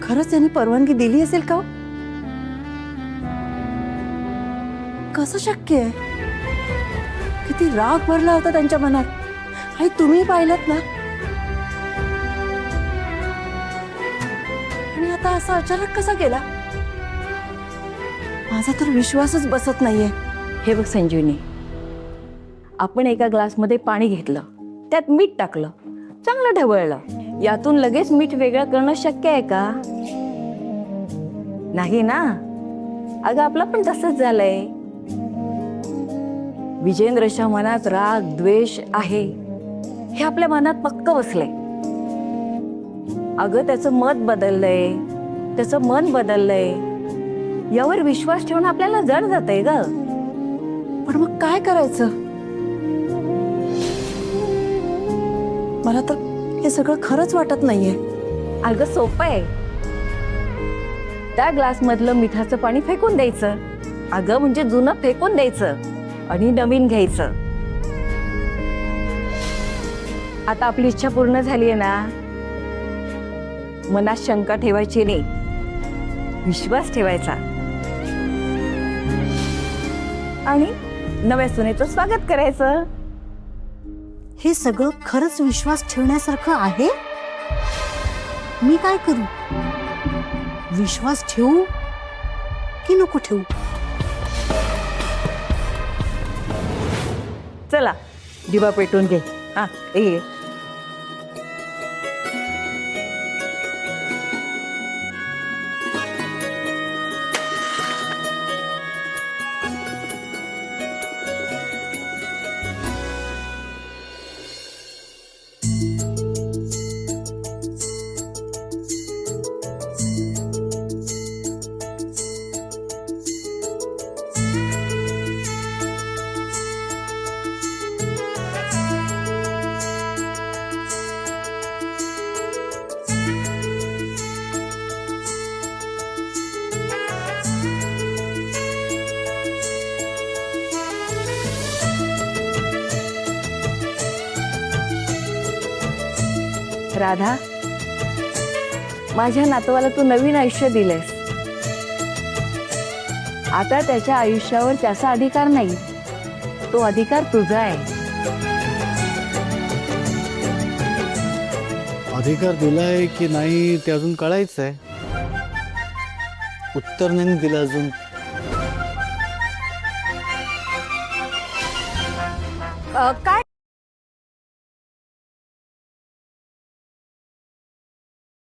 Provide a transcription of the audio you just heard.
खरंच त्यांनी परवानगी दिली असेल का हो? कसं शक्य आहे? किती राग भरला होता त्यांच्या मनात आई, तुम्ही पाहिलत ना. आणि आता असं अचानक कसा केला? माझा तर विश्वासच बसत नाहीये. हे बघ संजीवनी, आपण एका ग्लासमध्ये पाणी घेतलं, त्यात मीठ टाकलं, चांगलं ढवळलं. यातून लगेच मीठ वेगळं करणं शक्य आहे का? नाही ना. अगं आपलं पण तसंच झालंय. विजेंद्रच्या मनात राग द्वेष आहे हे आपल्या मनात पक्क बसलंय. अगं त्याचं मत बदललंय, त्याचं मन बदललंय. यावर विश्वास ठेवणं आपल्याला जड जातंय ग. पण मग काय करायचं? मला तर हे सगळं खरंच वाटत नाहीये. अगं सोपं आहे. त्या ग्लास मधलं मिठाचं पाणी फेकून द्यायचं. अगं म्हणजे जुनं फेकून द्यायचं आणि नवीन घ्यायचं. आता आपली इच्छा पूर्ण झाली आहे ना. मनात शंका ठेवायची नाही, विश्वास ठेवायचा आणि नव्या सुनेचं स्वागत करायचं. हे सगळं खरंच विश्वास ठेवण्यासारखं आहे? मी काय करू? विश्वास ठेवू की नको ठेवू? चला दिवा पेटून घे. हा ये. राधा, माझ्या नातवाला तू नवीन आयुष्य दिलेस. आता त्याच्या आयुष्यावर त्याचा अधिकार नाही, तो अधिकार तुझा आहे. अधिकार दिलाय की नाही ते अजून कळायचं आहे. उत्तर नाही दिलं अजून. काय